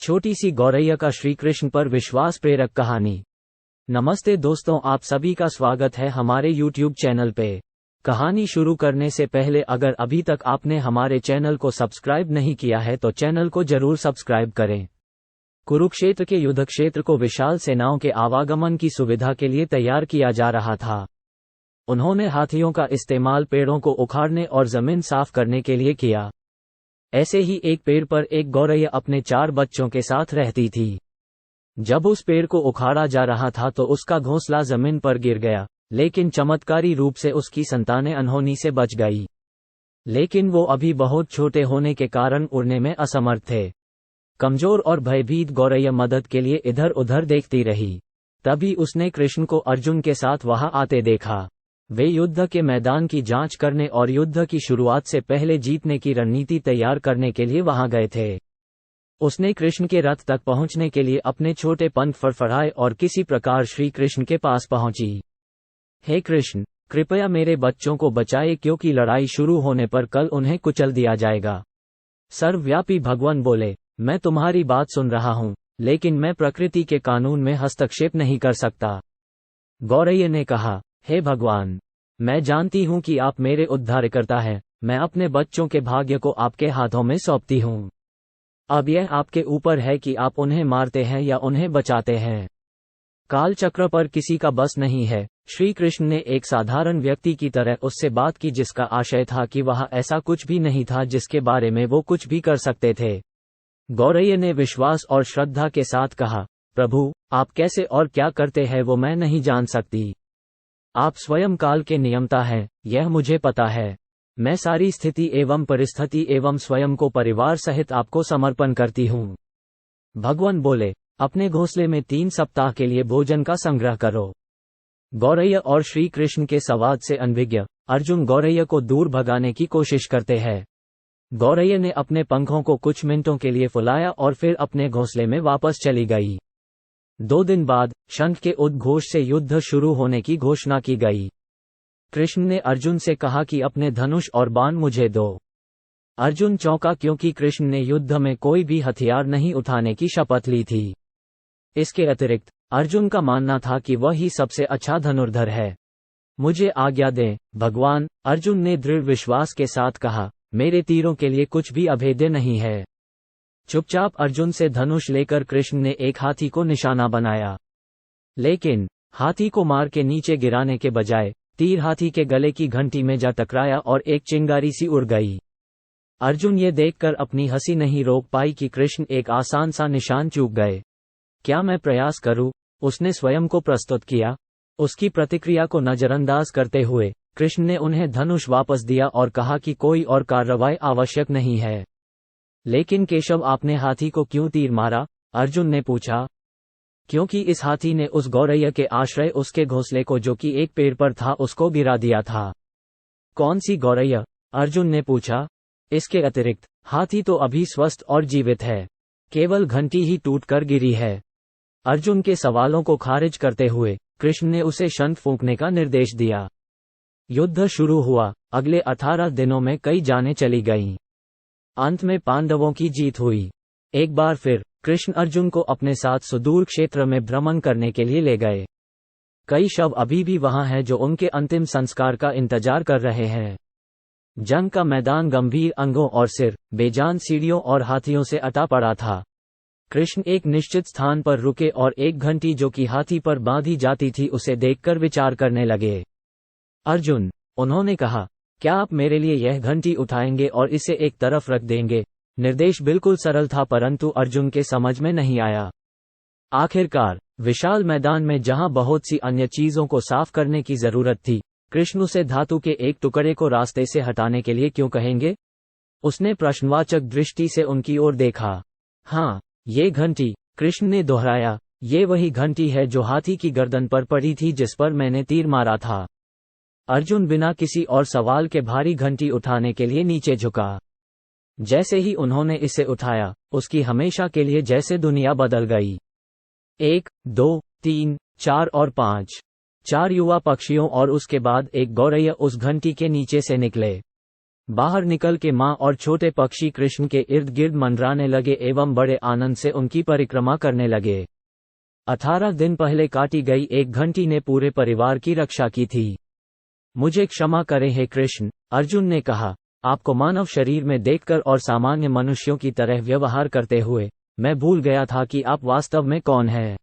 छोटी सी गौरैया का श्री कृष्ण पर विश्वास प्रेरक कहानी। नमस्ते दोस्तों, आप सभी का स्वागत है हमारे YouTube चैनल पे। कहानी शुरू करने से पहले अगर अभी तक आपने हमारे चैनल को सब्सक्राइब नहीं किया है तो चैनल को जरूर सब्सक्राइब करें। कुरुक्षेत्र के युद्ध क्षेत्र को विशाल सेनाओं के आवागमन की सुविधा के लिए तैयार किया जा रहा था। उन्होंने हाथियों का इस्तेमाल पेड़ों को उखाड़ने और जमीन साफ करने के लिए किया। ऐसे ही एक पेड़ पर एक गौरैया अपने 4 बच्चों के साथ रहती थी। जब उस पेड़ को उखाड़ा जा रहा था तो उसका घोंसला जमीन पर गिर गया, लेकिन चमत्कारी रूप से उसकी संतानें अनहोनी से बच गई। लेकिन वो अभी बहुत छोटे होने के कारण उड़ने में असमर्थ थे। कमजोर और भयभीत गौरैया मदद के लिए इधर उधर देखती रही। तभी उसने कृष्ण को अर्जुन के साथ वहां आते देखा। वे युद्ध के मैदान की जांच करने और युद्ध की शुरुआत से पहले जीतने की रणनीति तैयार करने के लिए वहां गए थे। उसने कृष्ण के रथ तक पहुंचने के लिए अपने छोटे पंख फड़फड़ाए और किसी प्रकार श्री कृष्ण के पास पहुंची। हे कृष्ण, कृपया मेरे बच्चों को बचाए क्योंकि लड़ाई शुरू होने पर कल उन्हें कुचल दिया जाएगा। सर्वव्यापी भगवान बोले, मैं तुम्हारी बात सुन रहा हूं, लेकिन मैं प्रकृति के कानून में हस्तक्षेप नहीं कर सकता। गौरैया ने कहा, हे भगवान, मैं जानती हूं कि आप मेरे उद्धारकर्ता हैं। मैं अपने बच्चों के भाग्य को आपके हाथों में सौंपती हूं। अब यह आपके ऊपर है कि आप उन्हें मारते हैं या उन्हें बचाते हैं। काल चक्र पर किसी का बस नहीं है। श्री कृष्ण ने एक साधारण व्यक्ति की तरह उससे बात की जिसका आशय था कि वह ऐसा कुछ भी नहीं था जिसके बारे में वो कुछ भी कर सकते थे। गौरैया ने विश्वास और श्रद्धा के साथ कहा, प्रभु, आप कैसे और क्या करते हैं वो मैं नहीं जान सकती। आप स्वयं काल के नियंता हैं, यह मुझे पता है। मैं सारी स्थिति एवं परिस्थिति एवं स्वयं को परिवार सहित आपको समर्पण करती हूँ। भगवान बोले, अपने घोंसले में 3 सप्ताह के लिए भोजन का संग्रह करो। गौरैया और श्री कृष्ण के संवाद से अनभिज्ञ अर्जुन गौरैया को दूर भगाने की कोशिश करते हैं। गौरैया ने अपने पंखों को कुछ मिनटों के लिए फुलाया और फिर अपने घोंसले में वापस चली गई। 2 दिन बाद शंख के उद्घोष से युद्ध शुरू होने की घोषणा की गई। कृष्ण ने अर्जुन से कहा कि अपने धनुष और बाण मुझे दो। अर्जुन चौंका क्योंकि कृष्ण ने युद्ध में कोई भी हथियार नहीं उठाने की शपथ ली थी। इसके अतिरिक्त अर्जुन का मानना था कि वह ही सबसे अच्छा धनुर्धर है। मुझे आज्ञा दें भगवान, अर्जुन ने दृढ़ विश्वास के साथ कहा, मेरे तीरों के लिए कुछ भी अभेद्य नहीं है। चुपचाप अर्जुन से धनुष लेकर कृष्ण ने एक हाथी को निशाना बनाया। लेकिन हाथी को मार के नीचे गिराने के बजाय तीर हाथी के गले की घंटी में जा टकराया और एक चिंगारी सी उड़ गई। अर्जुन ये देखकर अपनी हंसी नहीं रोक पाई कि कृष्ण एक आसान सा निशान चूक गए। क्या मैं प्रयास करूं? उसने स्वयं को प्रस्तुत किया। उसकी प्रतिक्रिया को नजरअंदाज करते हुए कृष्ण ने उन्हें धनुष वापस दिया और कहा कि कोई और कार्रवाई आवश्यक नहीं है। लेकिन केशव, आपने हाथी को क्यों तीर मारा? अर्जुन ने पूछा। क्योंकि इस हाथी ने उस गौरैया के आश्रय उसके घोंसले को जो कि एक पेड़ पर था उसको गिरा दिया था। कौन सी गौरैया? अर्जुन ने पूछा। इसके अतिरिक्त हाथी तो अभी स्वस्थ और जीवित है, केवल घंटी ही टूटकर गिरी है। अर्जुन के सवालों को खारिज करते हुए कृष्ण ने उसे शंख फूंकने का निर्देश दिया। युद्ध शुरू हुआ। अगले 18 दिनों में कई जानें चली गईं। अंत में पांडवों की जीत हुई। एक बार फिर कृष्ण अर्जुन को अपने साथ सुदूर क्षेत्र में भ्रमण करने के लिए ले गए। कई शव अभी भी वहां हैं जो उनके अंतिम संस्कार का इंतजार कर रहे हैं। जंग का मैदान गंभीर अंगों और सिर बेजान सीढ़ियों और हाथियों से अटा पड़ा था। कृष्ण एक निश्चित स्थान पर रुके और एक घंटी जो कि हाथी पर बांधी जाती थी उसे देखकर विचार करने लगे। अर्जुन, उन्होंने कहा, क्या आप मेरे लिए यह घंटी उठाएंगे और इसे एक तरफ रख देंगे? निर्देश बिल्कुल सरल था परंतु अर्जुन के समझ में नहीं आया। आखिरकार विशाल मैदान में जहां बहुत सी अन्य चीजों को साफ करने की जरूरत थी, कृष्ण उसे धातु के एक टुकड़े को रास्ते से हटाने के लिए क्यों कहेंगे? उसने प्रश्नवाचक दृष्टि से उनकी ओर देखा। हाँ, ये घंटी, कृष्ण ने दोहराया, ये वही घंटी है जो हाथी की गर्दन पर पड़ी थी जिस पर मैंने तीर मारा था। अर्जुन बिना किसी और सवाल के भारी घंटी उठाने के लिए नीचे झुका। जैसे ही उन्होंने इसे उठाया, उसकी हमेशा के लिए जैसे दुनिया बदल गई। 1, 2, 3, 4 और 5 4 युवा पक्षियों और उसके बाद एक गौरैया उस घंटी के नीचे से निकले। बाहर निकल के माँ और छोटे पक्षी कृष्ण के इर्द गिर्द मंडराने लगे एवं बड़े आनंद से उनकी परिक्रमा करने लगे। 18 दिन पहले काटी गई एक घंटी ने पूरे परिवार की रक्षा की थी। मुझे क्षमा करें हे कृष्ण, अर्जुन ने कहा। आपको मानव शरीर में देखकर और सामान्य मनुष्यों की तरह व्यवहार करते हुए मैं भूल गया था कि आप वास्तव में कौन हैं।